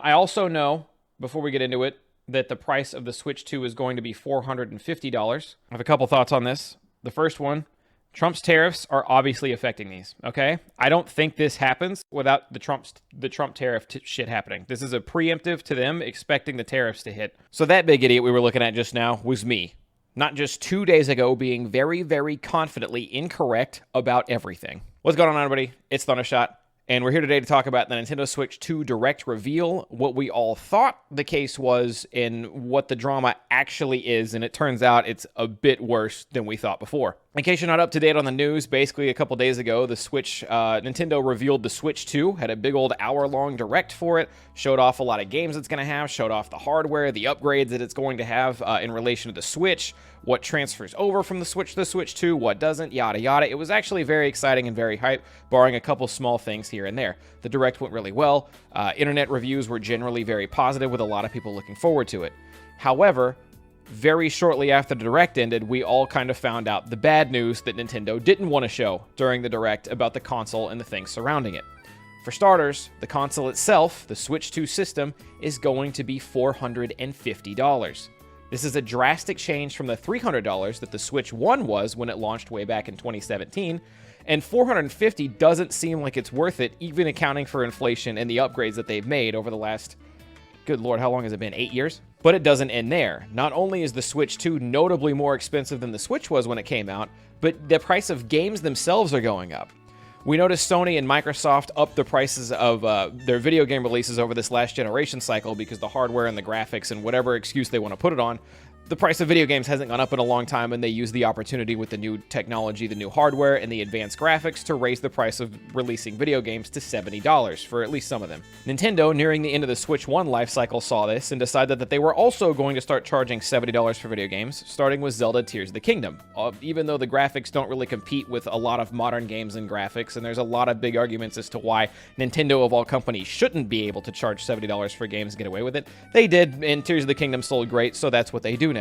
I also know, before we get into it, that the price of the Switch 2 is going to be $450. I have a couple thoughts on this. The first one, Trump's tariffs are obviously affecting these, okay? I don't think this happens without the Trump tariff shit happening. This is a preemptive to them expecting the tariffs to hit. So that big idiot we were looking at just now was me. Not just 2 days ago being very, very confidently incorrect about everything. What's going on, everybody? It's Thundershot. And we're here today to talk about the Nintendo Switch 2 Direct reveal, what we all thought the case was, and what the drama actually is. And it turns out it's a bit worse than we thought before. In case you're not up to date on the news, basically a couple days ago, Nintendo revealed the Switch 2, had a big old hour-long Direct for it, showed off a lot of games it's going to have, showed off the hardware, the upgrades that it's going to have in relation to the Switch, what transfers over from the Switch to the Switch 2, what doesn't, yada yada. It was actually very exciting and very hype, barring a couple small things here and there. The Direct went really well. Internet reviews were generally very positive, with a lot of people looking forward to it. However, very shortly after the Direct ended, we all kind of found out the bad news that Nintendo didn't want to show during the Direct about the console and the things surrounding it. For starters, the console itself, the Switch 2 system, is going to be $450. This is a drastic change from the $300 that the Switch 1 was when it launched way back in 2017, and $450 doesn't seem like it's worth it, even accounting for inflation and the upgrades that they've made over the last, good lord, how long has it been, 8 years? But it doesn't end there. Not only is the Switch 2 notably more expensive than the Switch was when it came out, but the price of games themselves are going up. We noticed Sony and Microsoft upped the prices of their video game releases over this last generation cycle because the hardware and the graphics and whatever excuse they want to put it on, the price of video games hasn't gone up in a long time, and they use the opportunity with the new technology, the new hardware, and the advanced graphics to raise the price of releasing video games to $70 for at least some of them. Nintendo, nearing the end of the Switch 1 life cycle, saw this and decided that they were also going to start charging $70 for video games, starting with Zelda Tears of the Kingdom. Even though the graphics don't really compete with a lot of modern games and graphics, and there's a lot of big arguments as to why Nintendo, of all companies, shouldn't be able to charge $70 for games and get away with it, they did, and Tears of the Kingdom sold great, so that's what they do now.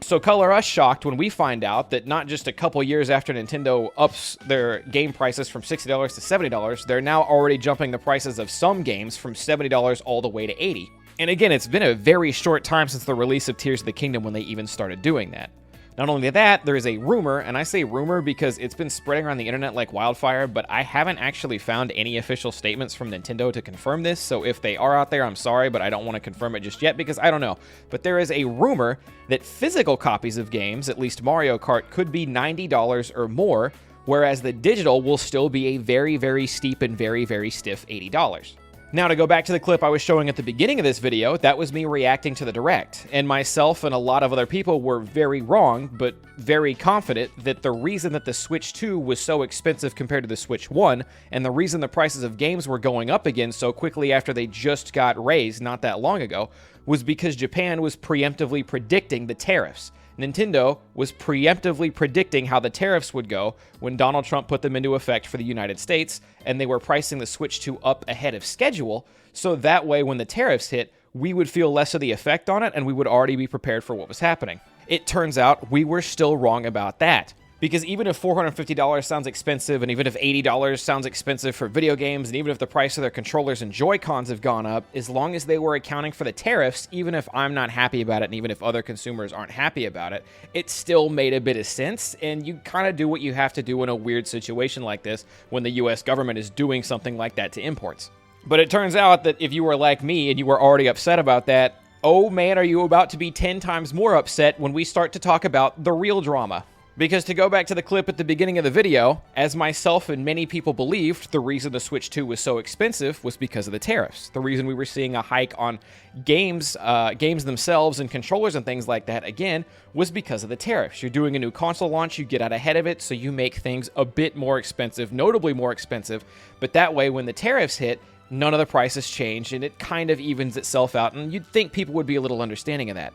So color us shocked when we find out that not just a couple years after Nintendo ups their game prices from $60 to $70, they're now already jumping the prices of some games from $70 all the way to $80. And again, it's been a very short time since the release of Tears of the Kingdom when they even started doing that. Not only that, there is a rumor, and I say rumor because it's been spreading around the internet like wildfire, but I haven't actually found any official statements from Nintendo to confirm this, so if they are out there, I'm sorry, but I don't want to confirm it just yet because I don't know. But there is a rumor that physical copies of games, at least Mario Kart, could be $90 or more, whereas the digital will still be a very, very steep and very, very stiff $80. Now, to go back to the clip I was showing at the beginning of this video, that was me reacting to the Direct, and myself and a lot of other people were very wrong, but very confident that the reason that the Switch 2 was so expensive compared to the Switch 1, and the reason the prices of games were going up again so quickly after they just got raised not that long ago, was because Japan was preemptively predicting the tariffs. Nintendo was preemptively predicting how the tariffs would go when Donald Trump put them into effect for the United States, and they were pricing the Switch 2 up ahead of schedule, so that way when the tariffs hit, we would feel less of the effect on it, and we would already be prepared for what was happening. It turns out we were still wrong about that. Because even if $450 sounds expensive, and even if $80 sounds expensive for video games, and even if the price of their controllers and Joy-Cons have gone up, as long as they were accounting for the tariffs, even if I'm not happy about it, and even if other consumers aren't happy about it, it still made a bit of sense, and you kind of do what you have to do in a weird situation like this when the US government is doing something like that to imports. But it turns out that if you were like me and you were already upset about that, oh man, are you about to be 10 times more upset when we start to talk about the real drama. Because to go back to the clip at the beginning of the video, as myself and many people believed, the reason the Switch 2 was so expensive was because of the tariffs. The reason we were seeing a hike on games themselves and controllers and things like that, again, was because of the tariffs. You're doing a new console launch, you get out ahead of it, so you make things a bit more expensive, notably more expensive, but that way when the tariffs hit, none of the prices change, and it kind of evens itself out, and you'd think people would be a little understanding of that.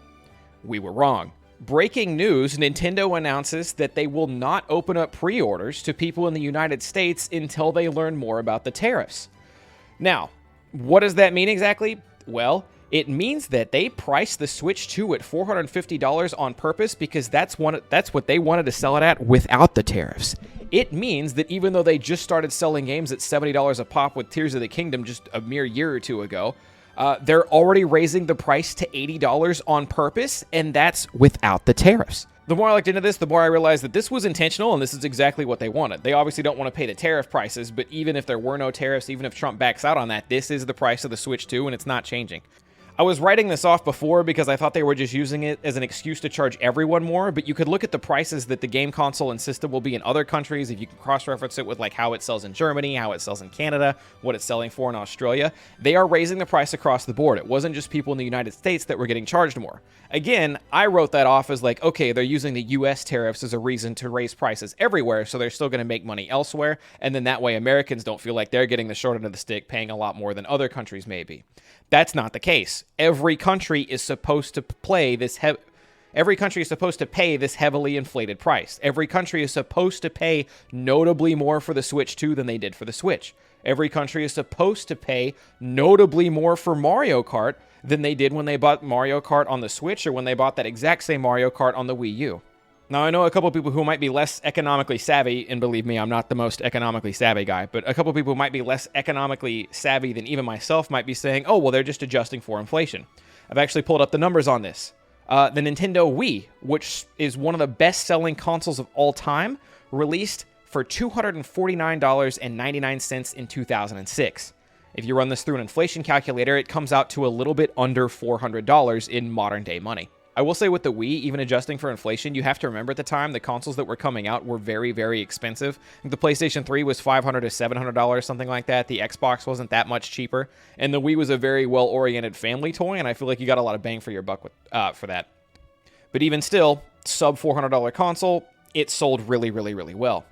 We were wrong. Breaking news, Nintendo announces that they will not open up pre-orders to people in the United States until they learn more about the tariffs. Now, what does that mean exactly? Well, it means that they priced the Switch 2 at $450 on purpose because that's what they wanted to sell it at without the tariffs. It means that even though they just started selling games at $70 a pop with Tears of the Kingdom just a mere year or two ago, They're already raising the price to $80 on purpose, and that's without the tariffs. The more I looked into this, the more I realized that this was intentional, and this is exactly what they wanted. They obviously don't want to pay the tariff prices, but even if there were no tariffs, even if Trump backs out on that, this is the price of the Switch 2, and it's not changing. I was writing this off before because I thought they were just using it as an excuse to charge everyone more, but you could look at the prices that the game console and system will be in other countries if you can cross-reference it with like how it sells in Germany, how it sells in Canada, what it's selling for in Australia. They are raising the price across the board. It wasn't just people in the United States that were getting charged more. Again, I wrote that off as like, okay, they're using the US tariffs as a reason to raise prices everywhere, so they're still going to make money elsewhere, and then that way Americans don't feel like they're getting the short end of the stick, paying a lot more than other countries may be. That's not the case. Every country is supposed to pay this heavily inflated price. Every country is supposed to pay notably more for the Switch 2 than they did for the Switch. Every country is supposed to pay notably more for Mario Kart than they did when they bought Mario Kart on the Switch or when they bought that exact same Mario Kart on the Wii U. Now, I know a couple people who might be less economically savvy, and believe me, I'm not the most economically savvy guy, but a couple people who might be less economically savvy than even myself might be saying, oh, well, they're just adjusting for inflation. I've actually pulled up the numbers on this. The Nintendo Wii, which is one of the best-selling consoles of all time, released for $249.99 in 2006. If you run this through an inflation calculator, it comes out to a little bit under $400 in modern-day money. I will say with the Wii, even adjusting for inflation, you have to remember at the time, the consoles that were coming out were very, very expensive. The PlayStation 3 was $500 to $700, something like that. The Xbox wasn't that much cheaper. And the Wii was a very well-oriented family toy, and I feel like you got a lot of bang for your buck for that. But even still, sub-$400 console, it sold really, really, really well.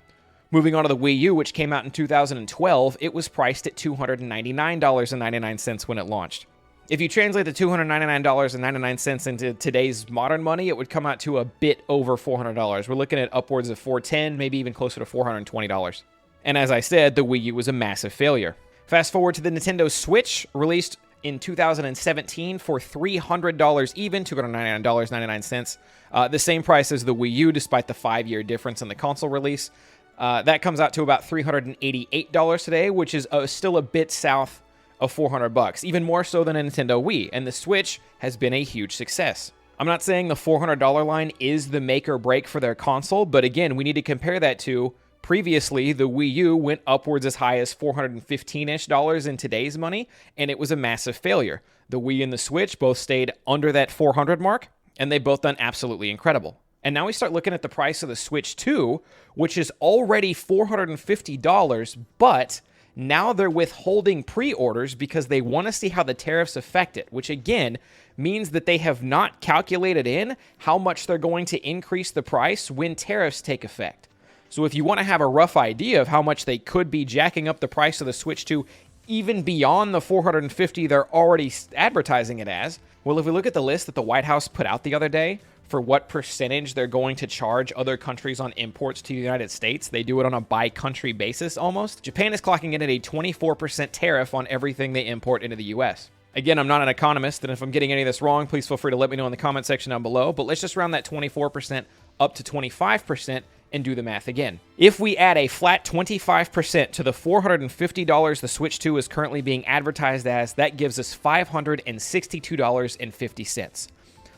Moving on to the Wii U, which came out in 2012, it was priced at $299.99 when it launched. If you translate the $299.99 into today's modern money, it would come out to a bit over $400. We're looking at upwards of $410, maybe even closer to $420. And as I said, the Wii U was a massive failure. Fast forward to the Nintendo Switch, released in 2017 for $300 even, $299.99. The same price as the Wii U, despite the 5-year difference in the console release. That comes out to about $388 today, which is still a bit south of $400, even more so than a Nintendo Wii, and the Switch has been a huge success. I'm not saying the $400 line is the make or break for their console, but again, we need to compare that to previously the Wii U went upwards as high as $415-ish in today's money, and it was a massive failure. The Wii and the Switch both stayed under that 400 mark, and they both done absolutely incredible. And now we start looking at the price of the Switch 2, which is already $450, but now they're withholding pre-orders because they want to see how the tariffs affect it, which again means that they have not calculated in how much they're going to increase the price when tariffs take effect. So if you want to have a rough idea of how much they could be jacking up the price of the Switch 2 even beyond the $450 they're already advertising it as, well, if we look at the list that the White House put out the other day for what percentage they're going to charge other countries on imports to the United States, they do it on a by-country basis almost. Japan is clocking in at a 24% tariff on everything they import into the U.S. Again, I'm not an economist, and if I'm getting any of this wrong, please feel free to let me know in the comment section down below, but let's just round that 24% up to 25% and do the math again. If we add a flat 25% to the $450 the Switch 2 is currently being advertised as, that gives us $562.50.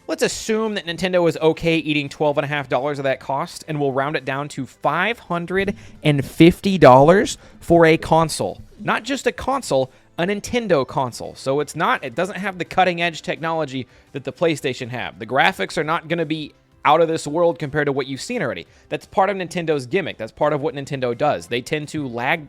Let's assume that Nintendo is okay eating $12.50 of that cost, and we'll round it down to $550 for a console. Not just a console, a Nintendo console. So it doesn't have the cutting edge technology that the PlayStation have. The graphics are not going to be out of this world compared to what you've seen already. That's part of Nintendo's gimmick. That's part of what Nintendo does. They tend to lag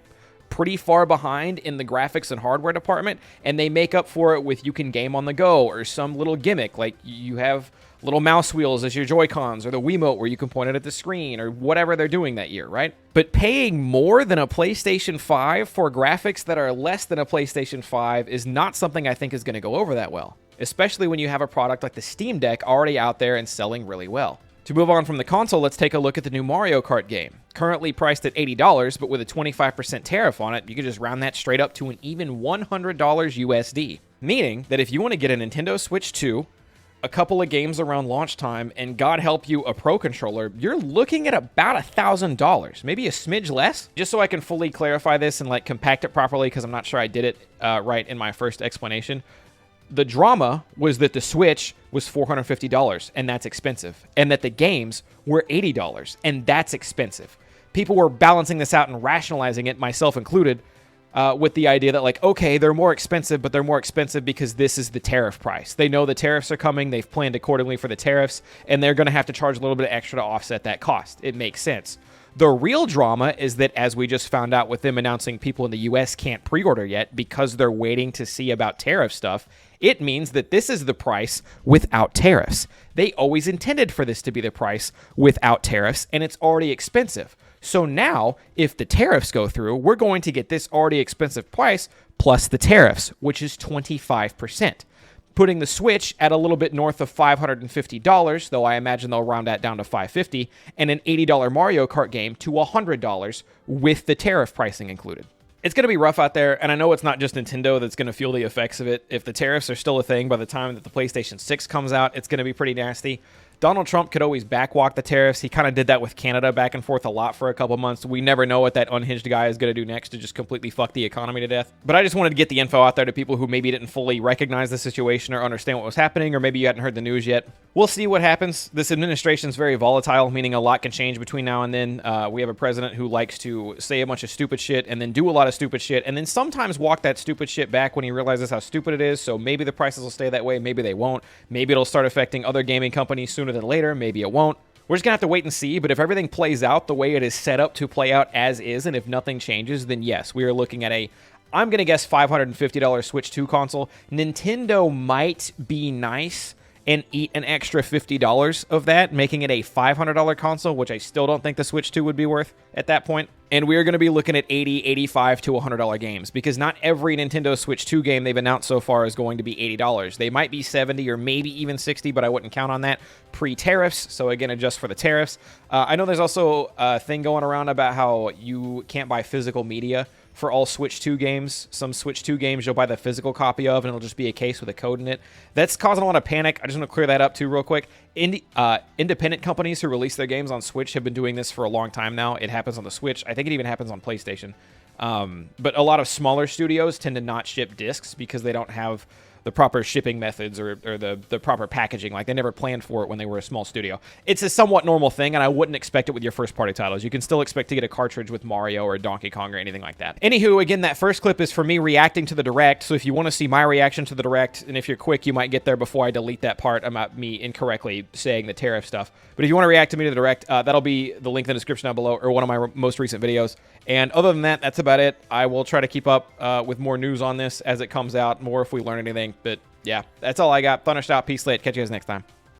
pretty far behind in the graphics and hardware department, and they make up for it with you can game on the go or some little gimmick, like you have little mouse wheels as your Joy-Cons or the Wiimote where you can point it at the screen or whatever they're doing that year, right? But paying more than a PlayStation 5 for graphics that are less than a PlayStation 5 is not something I think is going to go over that well, especially when you have a product like the Steam Deck already out there and selling really well. To move on from the console, let's take a look at the new Mario Kart game. Currently priced at $80, but with a 25% tariff on it, you can just round that straight up to an even $100 USD. Meaning that if you want to get a Nintendo Switch 2, a couple of games around launch time, and God help you, a Pro Controller, you're looking at about $1,000, maybe a smidge less. Just so I can fully clarify this and compact it properly, because I'm not sure I did it right in my first explanation. the drama was that the Switch was $450, and that's expensive, and that the games were $80, and that's expensive. People were balancing this out and rationalizing it, myself included, with the idea that, like, okay, they're more expensive, but they're more expensive because this is the tariff price. They know the tariffs are coming, they've planned accordingly for the tariffs, and they're going to have to charge a little bit extra to offset that cost. It makes sense. The real drama is that, as we just found out with them announcing people in the US can't pre-order yet because they're waiting to see about tariff stuff, it means that this is the price without tariffs. They always intended for this to be the price without tariffs, and it's already expensive. So now, if the tariffs go through, we're going to get this already expensive price plus the tariffs, which is 25%. Putting the Switch at a little bit north of $550, though I imagine they'll round that down to $550, and an $80 Mario Kart game to $100 with the tariff pricing included. It's going to be rough out there, and I know it's not just Nintendo that's going to feel the effects of it. If the tariffs are still a thing by the time that the PlayStation 6 comes out, it's going to be pretty nasty. Donald Trump could always backwalk the tariffs. He kind of did that with Canada back and forth a lot for a couple months. We never know what that unhinged guy is going to do next to just completely fuck the economy to death. But I just wanted to get the info out there to people who maybe didn't fully recognize the situation or understand what was happening, or maybe you hadn't heard the news yet. We'll see what happens. This administration is very volatile, meaning a lot can change between now and then. We have a president who likes to say a bunch of stupid shit and then do a lot of stupid shit and then sometimes walk that stupid shit back when he realizes how stupid it is. So maybe the prices will stay that way. Maybe they won't. Maybe it'll start affecting other gaming companies sooner than later. Maybe it won't. We're just going to have to wait and see, but if everything plays out the way it is set up to play out as is, and if nothing changes, then yes, we are looking at I'm going to guess $550 Switch 2 console. Nintendo might be nice and eat an extra $50 of that, making it a $500 console, which I still don't think the Switch 2 would be worth at that point. And we are going to be looking at $80, $85 to $100 games, because not every Nintendo Switch 2 game they've announced so far is going to be $80. They might be $70 or maybe even $60, but I wouldn't count on that pre-tariffs. So again, adjust for the tariffs. I know there's also a thing going around about how you can't buy physical media for all Switch 2 games. Some Switch 2 games you'll buy the physical copy of, and it'll just be a case with a code in it. That's causing a lot of panic. I just want to clear that up too real quick. Independent companies who release their games on Switch have been doing this for a long time now. It happens on the Switch. I think it even happens on PlayStation. But a lot of smaller studios tend to not ship discs because they don't have the proper shipping methods or the proper packaging. Like, they never planned for it when they were a small studio. It's a somewhat normal thing, and I wouldn't expect it with your first-party titles. You can still expect to get a cartridge with Mario or Donkey Kong or anything like that. Anywho, again, that first clip is for me reacting to the Direct, so if you want to see my reaction to the Direct, and if you're quick, you might get there before I delete that part about me incorrectly saying the tariff stuff. But if you want to react to me to the Direct, that'll be the link in the description down below, or one of my most recent videos. And other than that, that's about it. I will try to keep up with more news on this as it comes out, more if we learn anything. But yeah, that's all I got. Thunderthots, peace, late. Catch you guys next time.